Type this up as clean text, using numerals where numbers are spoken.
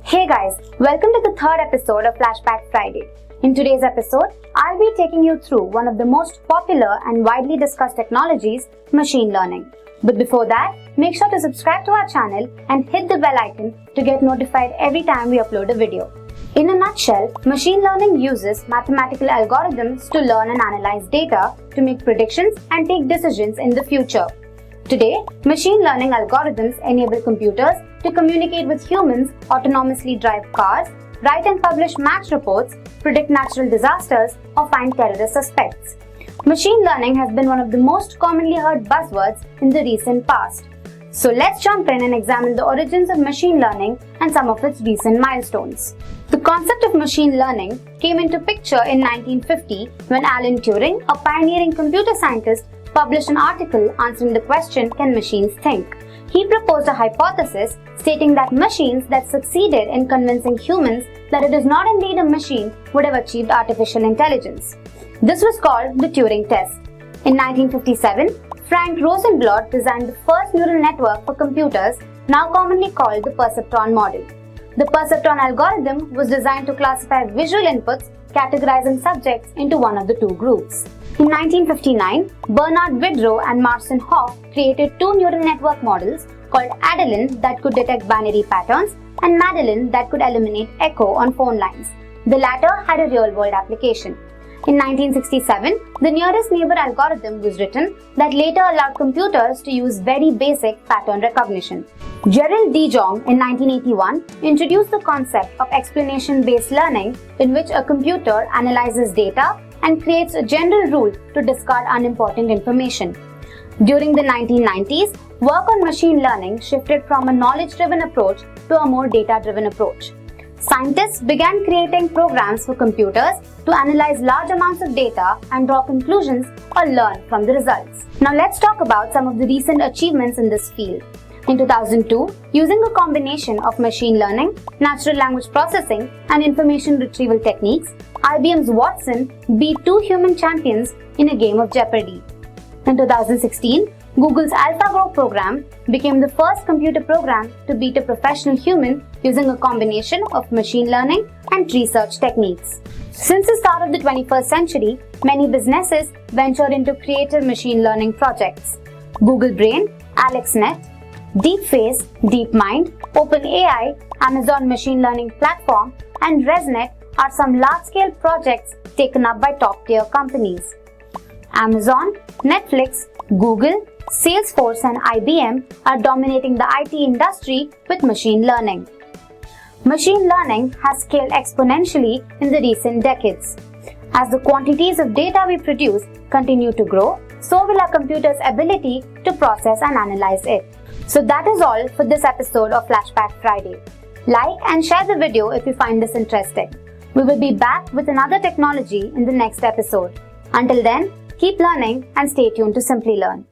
Hey guys, welcome to the third episode of Flashback Friday. In today's episode, I'll be taking you through one of the most popular and widely discussed technologies, machine learning. But before that, make sure to subscribe to our channel and hit the bell icon to get notified every time we upload a video. In a nutshell, machine learning uses mathematical algorithms to learn and analyze data to make predictions and take decisions in the future. Today, machine learning algorithms enable computers to communicate with humans, autonomously drive cars, write and publish match reports, predict natural disasters, or find terrorist suspects. Machine learning has been one of the most commonly heard buzzwords in the recent past. So let's jump in and examine the origins of machine learning and some of its recent milestones. The concept of machine learning came into picture in 1950 when Alan Turing, a pioneering computer scientist, published an article answering the question, "Can machines think?" He proposed a hypothesis stating that machines that succeeded in convincing humans that it is not indeed a machine would have achieved artificial intelligence. This was called the Turing Test. In 1957, Frank Rosenblatt designed the first neural network for computers, now commonly called the perceptron model. The perceptron algorithm was designed to classify visual inputs, categorizing subjects into one of the two groups. In 1959, Bernard Widrow and Marcin Hoff created two neural network models called Adeline that could detect binary patterns and Madeline that could eliminate echo on phone lines. The latter had a real-world application. In 1967, the nearest neighbor algorithm was written that later allowed computers to use very basic pattern recognition. Gerald de Jong in 1981 introduced the concept of explanation-based learning, in which a computer analyzes data and creates a general rule to discard unimportant information. During the 1990s, work on machine learning shifted from a knowledge-driven approach to a more data-driven approach. Scientists began creating programs for computers to analyze large amounts of data and draw conclusions or learn from the results. Now let's talk about some of the recent achievements in this field. In 2002, using a combination of machine learning, natural language processing, and information retrieval techniques, IBM's Watson beat two human champions in a game of Jeopardy! In 2016, Google's AlphaGo program became the first computer program to beat a professional human using a combination of machine learning and research techniques. Since the start of the 21st century, many businesses ventured into creative machine learning projects. Google Brain, AlexNet, DeepFace, DeepMind, OpenAI, Amazon Machine Learning Platform, and ResNet are some large-scale projects taken up by top-tier companies. Amazon, Netflix, Google, Salesforce, and IBM are dominating the IT industry with machine learning. Machine learning has scaled exponentially in the recent decades. As the quantities of data we produce continue to grow, so will our computer's ability to process and analyze it. So that is all for this episode of Flashback Friday. Like and share the video if you find this interesting. We will be back with another technology in the next episode. Until then, keep learning and stay tuned to Simplilearn.